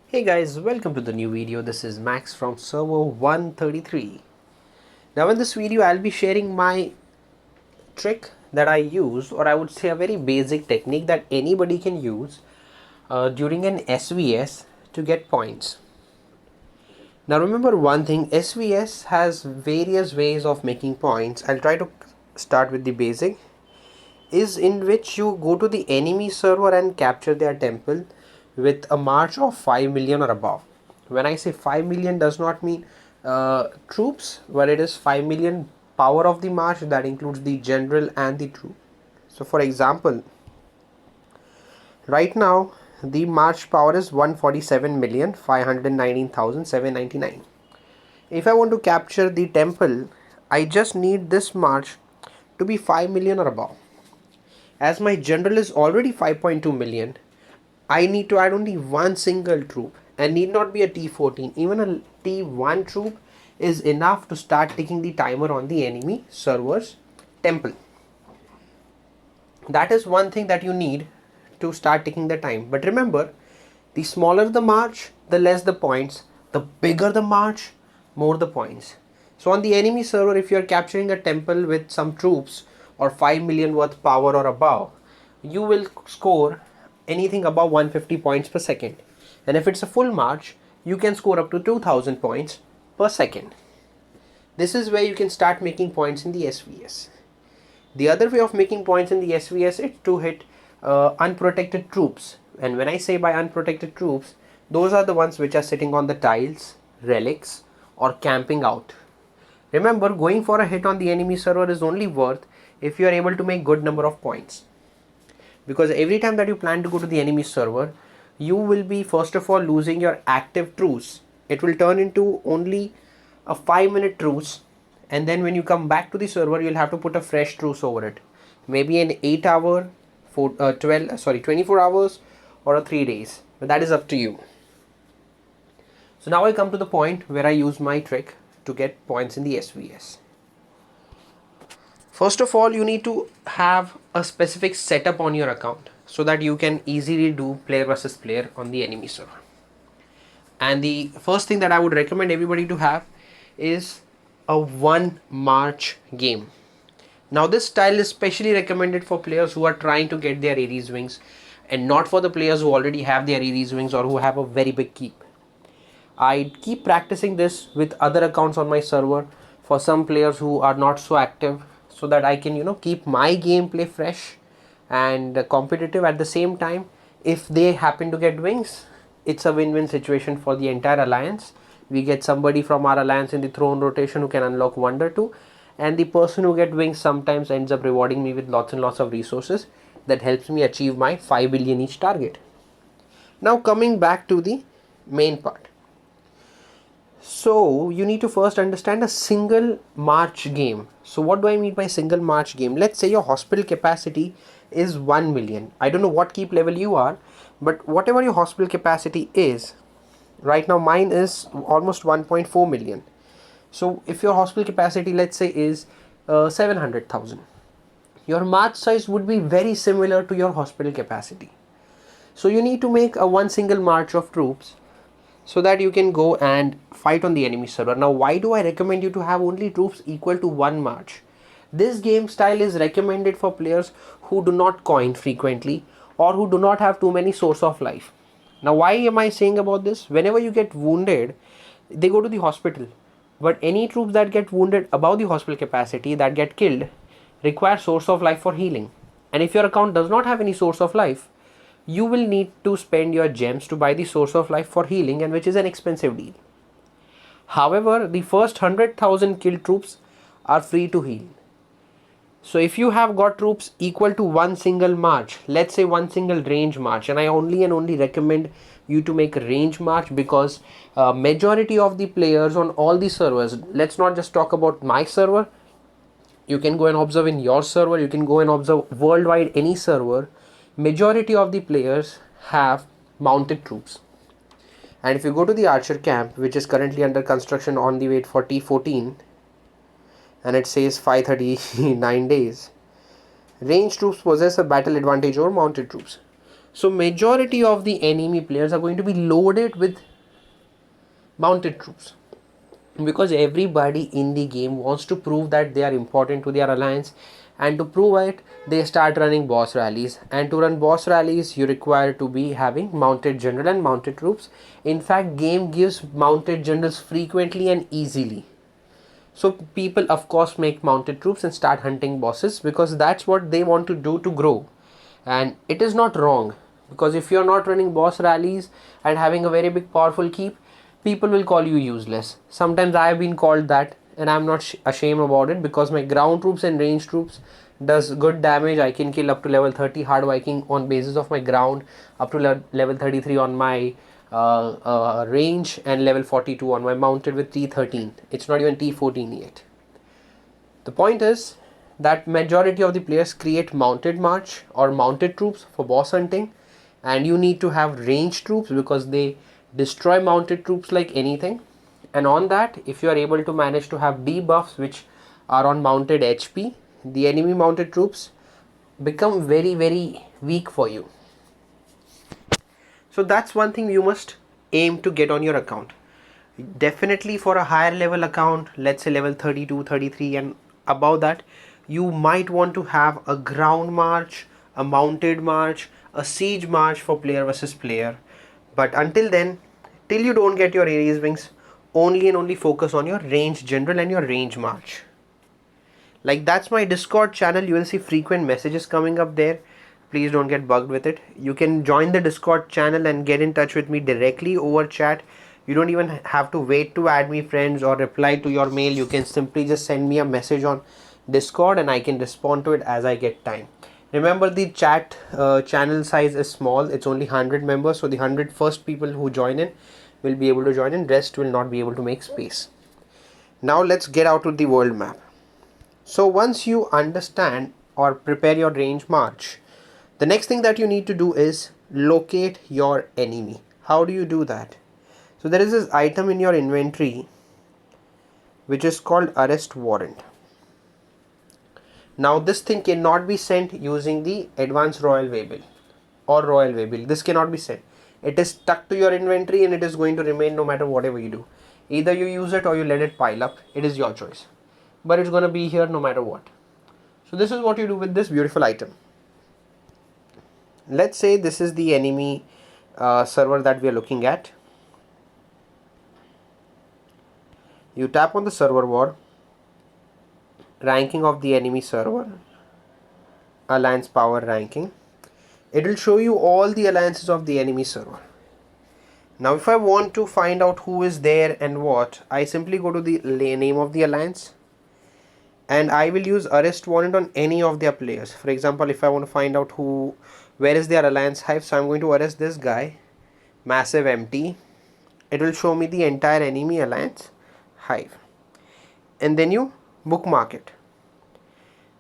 Hey guys, welcome to the new video. This is Max from server 133. Now in this video I'll be sharing my trick that I use, or I would say a very basic technique that anybody can use during an SVS to get points. Now remember one thing, SVS has various ways of making points. I'll try to start with the basic, is in which you go to the enemy server and capture their temple with a march of 5 million or above. When I say 5 million does not mean troops, but it is 5 million power of the march that includes the general and the troop. So for example, right now the march power is 147,519,799. If I want to capture the temple, I just need this march to be 5 million or above. As my general is already 5.2 million, I need to add only one single troop and need not be a T14. Even a T1 troop is enough to start ticking the timer on the enemy server's temple. That is one thing that you need to start ticking the time. But remember, the smaller the march, the less the points. The bigger the march, more the points. So on the enemy server, if you are capturing a temple with some troops or 5 million worth power or above, you will score anything above 150 points per second. And if it's a full march, you can score up to 2000 points per second. This is where you can start making points in the SVS. The other way of making points in the SVS is to hit unprotected troops. And when I say by unprotected troops, those are the ones which are sitting on the tiles, relics, or camping out. Remember, going for a hit on the enemy server is only worth if you are able to make good number of points. Because every time that you plan to go to the enemy server, you will be first of all losing your active truce. It will turn into only a 5-minute truce, and then when you come back to the server, you'll have to put a fresh truce over it. Maybe an 8 hour, 24 hours, or a 3 days. But that is up to you. So now I come to the point where I use my trick to get points in the SVS. First of all, you need to have a specific setup on your account so that you can easily do player versus player on the enemy server. And the first thing that I would recommend everybody to have is a one march game. Now this style is specially recommended for players who are trying to get their Ares wings, and not for the players who already have their Ares wings or who have a very big keep. I keep practicing this with other accounts on my server for some players who are not so active, so that I can keep my gameplay fresh and competitive at the same time. If they happen to get wings, it's a win-win situation for the entire alliance. We get somebody from our alliance in the throne rotation who can unlock Wonder 2, and the person who get wings sometimes ends up rewarding me with lots and lots of resources that helps me achieve my 5 billion each target. Now coming back to the main part. So you need to first understand a single march game. So what do I mean by single march game? Let's say your hospital capacity is 1 million. I don't know what keep level you are, but whatever your hospital capacity is, right now mine is almost 1.4 million. So if your hospital capacity, let's say, is 700,000, your march size would be very similar to your hospital capacity. So you need to make a one single march of troops so that you can go and fight on the enemy server. Now why do I recommend you to have only troops equal to one march? This game style is recommended for players who do not coin frequently or who do not have too many source of life. Now why am I saying about this? Whenever you get wounded, they go to the hospital, but any troops that get wounded above the hospital capacity, that get killed, require source of life for healing. And if your account does not have any source of life, you will need to spend your gems to buy the source of life for healing, and which is an expensive deal. However, the first 100,000 killed troops are free to heal. So if you have got troops equal to one single march, let's say one single range march, and I only recommend you to make a range march because majority of the players on all the servers, let's not just talk about my server, you can go and observe in your server, you can go and observe worldwide any server, majority of the players have mounted troops. And if you go to the archer camp, which is currently under construction on the wait for T14, and it says 539 days, ranged troops possess a battle advantage over mounted troops. So majority of the enemy players are going to be loaded with mounted troops, because everybody in the game wants to prove that they are important to their alliance, and to prove it they start running boss rallies, and to run boss rallies you require to be having mounted general and mounted troops. In fact, game gives mounted generals frequently and easily, so people of course make mounted troops and start hunting bosses, because that's what they want to do to grow. And it is not wrong, because if you're not running boss rallies and having a very big powerful keep, people will call you useless. Sometimes I have been called that, and I'm not ashamed about it, because my ground troops and range troops does good damage. I can kill up to level 30 hard Viking on basis of my ground, up to level 33 on my range, and level 42 on my mounted with T13. It's not even T14 yet. The point is that majority of the players create mounted march or mounted troops for boss hunting, and you need to have ranged troops because they destroy mounted troops like anything. And on that, if you are able to manage to have debuffs which are on mounted HP, the enemy mounted troops become very weak for you. So that's one thing you must aim to get on your account. Definitely for a higher level account, let's say level 32, 33 and above that, you might want to have a ground march, a mounted march, a siege march for player versus player. But until then, till you don't get your Aries wings, only and only focus on your range general and your range march. Like, that's my Discord channel. You will see frequent messages coming up there. Please don't get bugged with it. You can join the Discord channel and get in touch with me directly over chat. You don't even have to wait to add me friends or reply to your mail. You can simply just send me a message on Discord and I can respond to it as I get time. Remember, the chat channel size is small. It's only 100 members. So the 100 first people who join in will be able to join in. Rest will not be able to make space. Now let's get out to the world map. So once you understand or prepare your range march, the next thing that you need to do is locate your enemy. How do you do that? So there is this item in your inventory which is called arrest warrant. Now this thing cannot be sent using the advanced royal waybill or royal waybill. This cannot be sent. It is stuck to your inventory and it is going to remain no matter whatever you do. Either you use it or you let it pile up. It is your choice. But it's going to be here no matter what. So this is what you do with this beautiful item. Let's say this is the enemy server that we are looking at. You tap on the server war, ranking of the enemy server, alliance power ranking. It will show you all the alliances of the enemy server. Now if I want to find out who is there and what, I simply go to the name of the alliance and I will use arrest warrant on any of their players. For example, if I want to find out where is their alliance hive, so I'm going to arrest this guy, massive empty. It will show me the entire enemy alliance hive, and then you bookmark it.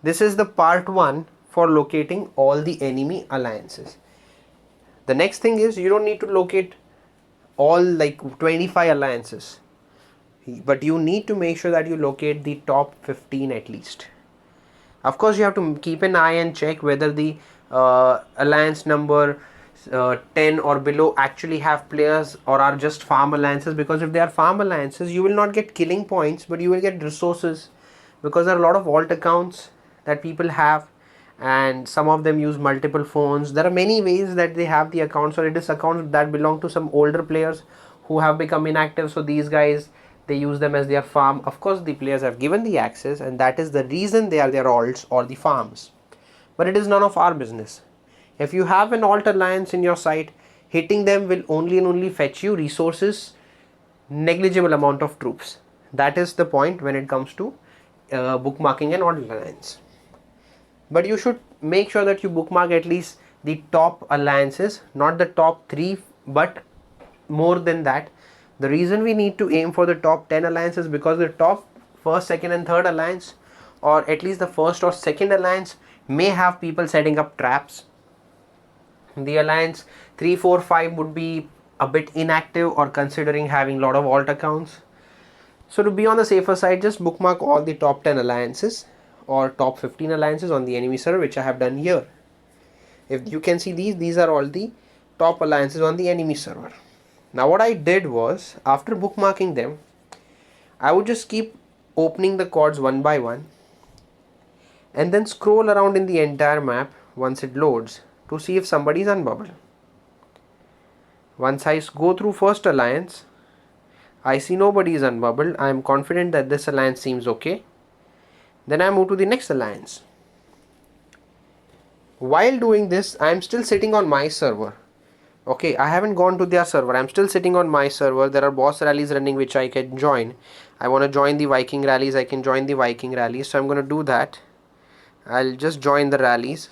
This is the part 1 for locating all the enemy alliances. The next thing is, you don't need to locate all like 25 alliances, but you need to make sure that you locate the top 15 at least. Of course, you have to keep an eye and check whether the alliance number 10 or below actually have players or are just farm alliances, because if they are farm alliances, you will not get killing points, but you will get resources, because there are a lot of alt accounts that people have and some of them use multiple phones. There are many ways that they have the accounts, or it is accounts that belong to some older players who have become inactive, so these guys, they use them as their farm. Of course, the players have given the access and that is the reason they are their alts or the farms, but it is none of our business. If you have an alt alliance in your site, hitting them will only and only fetch you resources, negligible amount of troops. That is the point when it comes to bookmarking an alt alliance. But you should make sure that you bookmark at least the top alliances, not the top 3, but more than that. The reason we need to aim for the top 10 alliances, because the top 1st, 2nd and 3rd alliance, or at least the 1st or 2nd alliance, may have people setting up traps. The alliance 3, 4, 5 would be a bit inactive or considering having a lot of alt accounts. So to be on the safer side, just bookmark all the top 10 alliances or top 15 alliances on the enemy server, which I have done here. If you can see these are all the top alliances on the enemy server. Now what I did was, after bookmarking them, I would just keep opening the chords one by one and then scroll around in the entire map once it loads to see if somebody is unbubbled. Once I go through first alliance, I see nobody is unbubbled. I am confident that this alliance seems okay. Then I move to the next alliance. While doing this, I am still sitting on my server. Okay, I haven't gone to their server. I'm still sitting on my server. There are boss rallies running which I can join. I want to join the Viking rallies. I can join the Viking rallies. So I'm going to do that. I'll just join the rallies.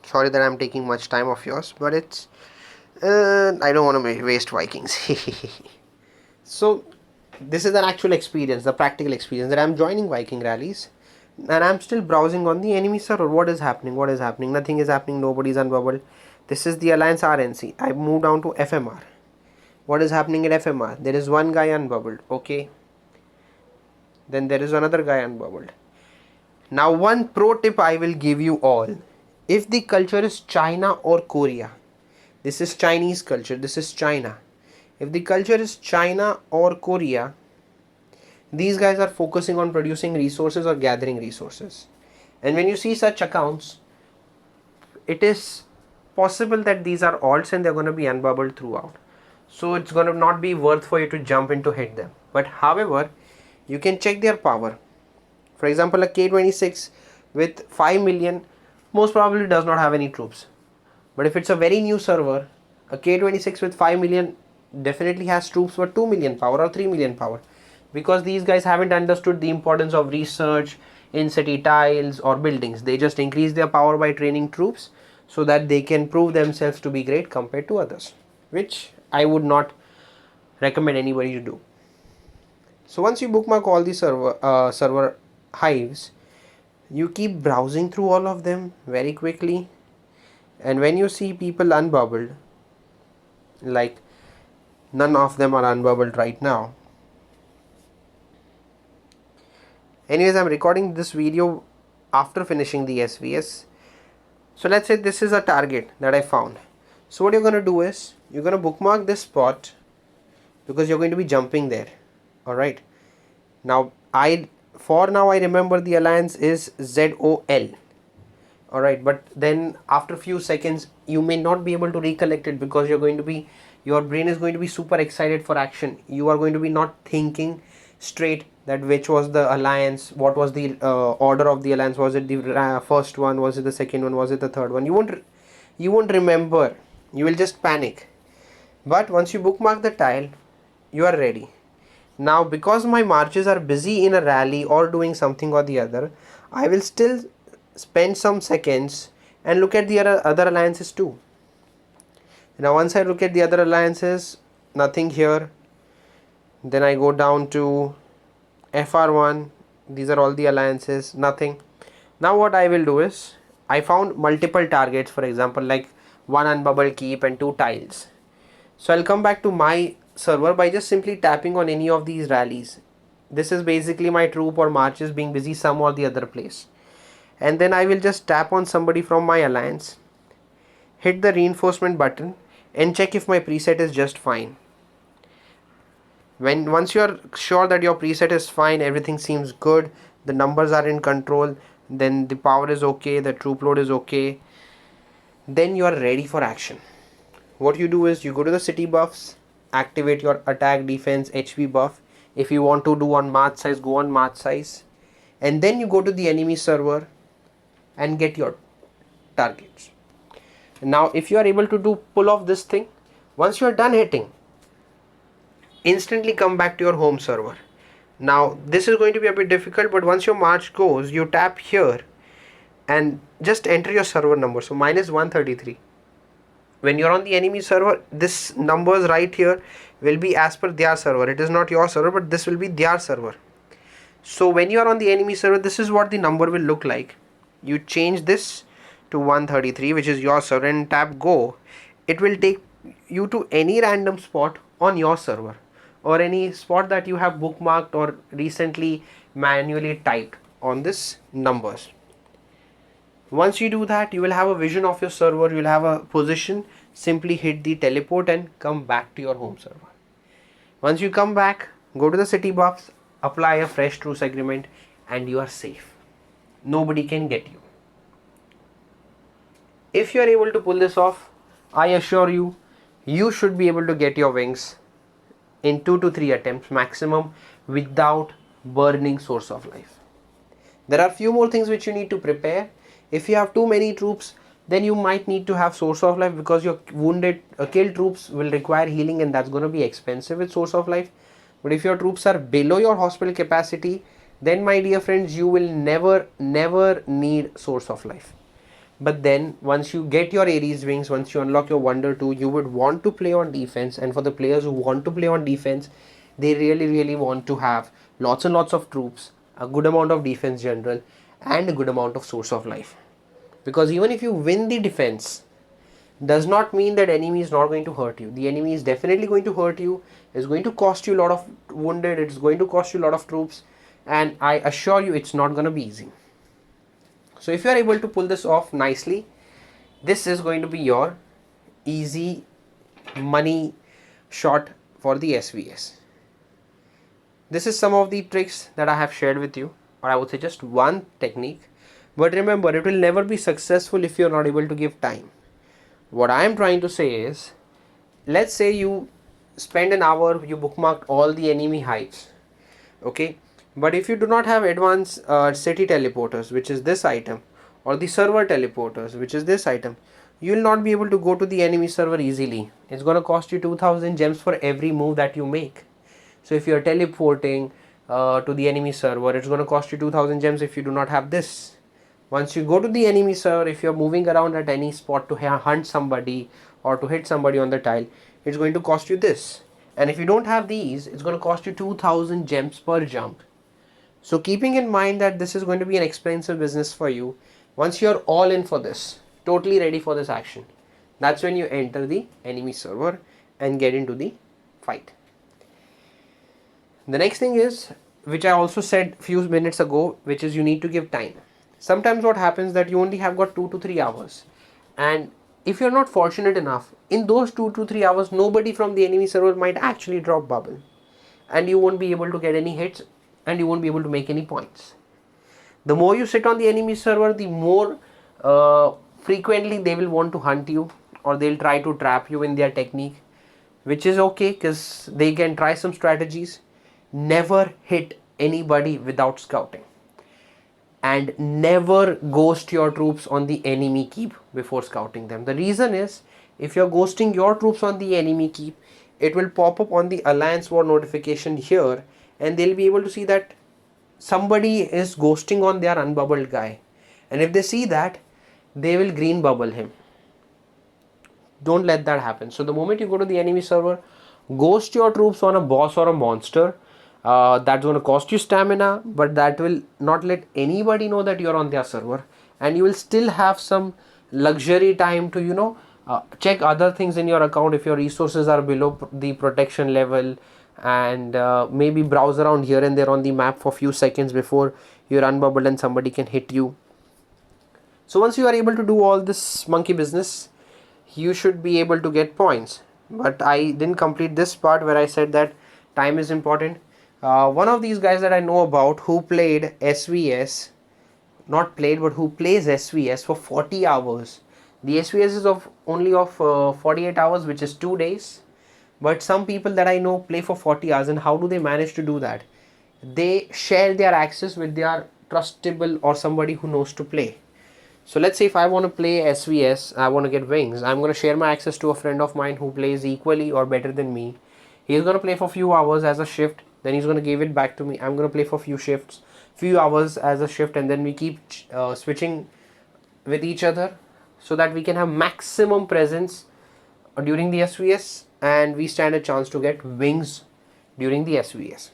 Sorry that I'm taking much time of yours, but it's I don't want to waste Vikings. So this is an actual experience, the practical experience, that I'm joining Viking rallies and I'm still browsing on the enemy server. What is happening? What is happening? Nothing is happening. Nobody's unbubbled. This is the alliance RNC. I move down to FMR. What is happening at FMR? There is one guy unbubbled. Okay. Then there is another guy unbubbled. Now one pro tip I will give you all. If the culture is China or Korea, this is Chinese culture, this is China. If the culture is China or Korea, these guys are focusing on producing resources or gathering resources. And when you see such accounts, it is possible that these are alts and they're going to be unbubbled throughout. So it's going to not be worth for you to jump in to hit them. But however, you can check their power. For example, a K26 with 5 million most probably does not have any troops. But if it's a very new server, a K26 with 5 million definitely has troops for 2 million power or 3 million power. Because these guys haven't understood the importance of research in city tiles or buildings. They just increase their power by training troops so that they can prove themselves to be great compared to others, which I would not recommend anybody to do. So once you bookmark all the server hives, you keep browsing through all of them very quickly, and when you see people unbubbled, like none of them are unbubbled right now. Anyways, I'm recording this video after finishing the SVS. So let's say this is a target that I found. So what you're going to do is, you're going to bookmark this spot because you're going to be jumping there. Alright. Now, for now I remember the alliance is ZOL. Alright, but then after a few seconds you may not be able to recollect it because your brain is going to be super excited for action. You are going to be not thinking straight that which was the alliance, what was the order of the alliance, was it the first one, was it the second one, was it the third one. You won't remember, you will just panic. But once you bookmark the tile, you are ready. Now because my marches are busy in a rally or doing something or the other, I will still spend some seconds and look at the other alliances too. Now once I look at the other alliances, nothing here. Then I go down to FR1. These are all the alliances, nothing. Now what I will do is, I found multiple targets, for example like one unbubbled keep and 2 tiles. So I'll come back to my server by just simply tapping on any of these rallies. This is basically my troop or marches being busy some or the other place. And then I will just tap on somebody from my alliance, hit the reinforcement button and check if my preset is just fine. Once you are sure that your preset is fine, everything seems good, the numbers are in control, then the power is okay, the troop load is okay, then you are ready for action. What you do is, you go to the city buffs, activate your attack, defense, HP buff. If you want to do on march size, go on march size, and then you go to the enemy server and get your targets. Now if you are able to pull off this thing, once you are done hitting, instantly come back to your home server. Now this is going to be a bit difficult, but once your march goes, you tap here and just enter your server number. So minus 133. When you're on the enemy server, this numbers right here will be as per their server. It is not your server, but this will be their server. So when you are on the enemy server, this is what the number will look like. You change this to 133, which is your server, and tap go. It will take you to any random spot on your server. or any spot that you have bookmarked or recently manually typed on this numbers. Once you do that, you will have a vision of your server, you will have a position. Simply hit the teleport and come back to your home server. Once you come back, go to the city buffs, apply a fresh truce agreement, and you are safe. Nobody can get you. If you are able to pull this off, I assure you, you should be able to get your wings in 2 to 3 attempts maximum without burning source of life. There are few more things which you need to prepare. If you have too many troops, then you might need to have source of life, because your wounded killed troops will require healing, and that's going to be expensive with source of life. But if your troops are below your hospital capacity, then my dear friends, you will never need source of life. But then once you get your Ares wings, once you unlock your Wonder 2, you would want to play on defense. And for the players who want to play on defense, they really want to have lots and lots of troops, a good amount of defense general, and a good amount of source of life. Because even if you win the defense, does not mean that enemy is not going to hurt you. The enemy is definitely going to hurt you. It's going to cost you a lot of wounded. It's going to cost you a lot of troops. And I assure you, it's not going to be easy. So if you are able to pull this off nicely, this is going to be your easy money shot for the SVS. This is some of the tricks that I have shared with you, or I would say just one technique. But remember, it will never be successful if you are not able to give time. What I am trying to say is, let's say you spend an hour, you bookmarked all the enemy heights, okay? But if you do not have advanced city teleporters, which is this item, or the server teleporters, which is this item, you will not be able to go to the enemy server easily. It's going to cost you 2000 gems for every move that you make. So if you are teleporting to the enemy server, it's going to cost you 2000 gems if you do not have this. Once you go to the enemy server, if you are moving around at any spot to hunt somebody or to hit somebody on the tile, it's going to cost you this. And if you don't have these, it's going to cost you 2000 gems per jump. So keeping in mind that this is going to be an expensive business for you, once you're all in for this, totally ready for this action, that's when you enter the enemy server and get into the fight. The next thing is, which I also said few minutes ago, which is you need to give time. Sometimes what happens that you only have got 2 to 3 hours, and if you're not fortunate enough, in those 2 to 3 hours, nobody from the enemy server might actually drop bubble, and you won't be able to get any hits, and you won't be able to make any points. The more you sit on the enemy server, the more frequently they will want to hunt you, or they'll try to trap you in their technique, which is okay because they can try some strategies. Never hit anybody without scouting, and never ghost your troops on the enemy keep before scouting them. The reason is, if you're ghosting your troops on the enemy keep, it will pop up on the Alliance War notification here, and they'll be able to see that somebody is ghosting on their unbubbled guy. And if they see that, they will green bubble him. Don't let that happen. So the moment you go to the enemy server, ghost your troops on a boss or a monster. That's going to cost you stamina, but that will not let anybody know that you're on their server, and you will still have some luxury time to check other things in your account if your resources are below the protection level, and maybe browse around here and there on the map for a few seconds before you're unbubbled and somebody can hit you. So once you are able to do all this monkey business, you should be able to get points. But I didn't complete this part where I said that time is important. One of these guys that I know about who played SVS, not played but who plays SVS for 40 hours. The SVS is only of 48 hours, which is 2 days. But some people that I know play for 40 hours, and how do they manage to do that? They share their access with their trustable or somebody who knows to play. So let's say if I want to play SVS, I want to get wings, I'm going to share my access to a friend of mine who plays equally or better than me. He's going to play for a few hours as a shift, then he's going to give it back to me. I'm going to play for few hours as a shift, and then we keep switching with each other so that we can have maximum presence during the SVS, and we stand a chance to get wings during the SVS.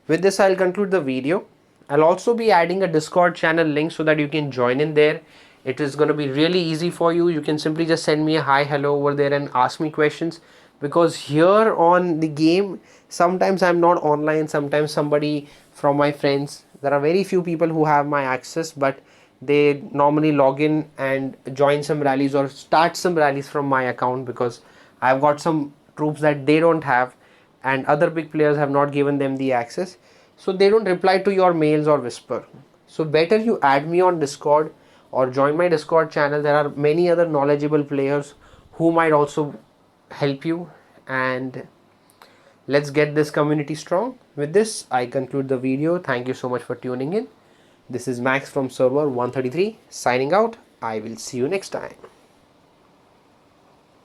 With this, I'll conclude the video. I'll also be adding a Discord channel link so that you can join in there. It is going to be really easy for you. You can simply just send me a hi, hello over there and ask me questions. because here on the game, sometimes I'm not online, sometimes somebody from my friends, there are very few people who have my access, but they normally log in and join some rallies or start some rallies from my account, because I've got some troops that they don't have and other big players have not given them the access, so they don't reply to your mails or whisper. So better you add me on Discord or join my Discord channel. There are many other knowledgeable players who might also help you, and let's get this community strong. With this, I conclude the video. Thank you so much for tuning in. This is Max from server 133 signing out. I will see you next time.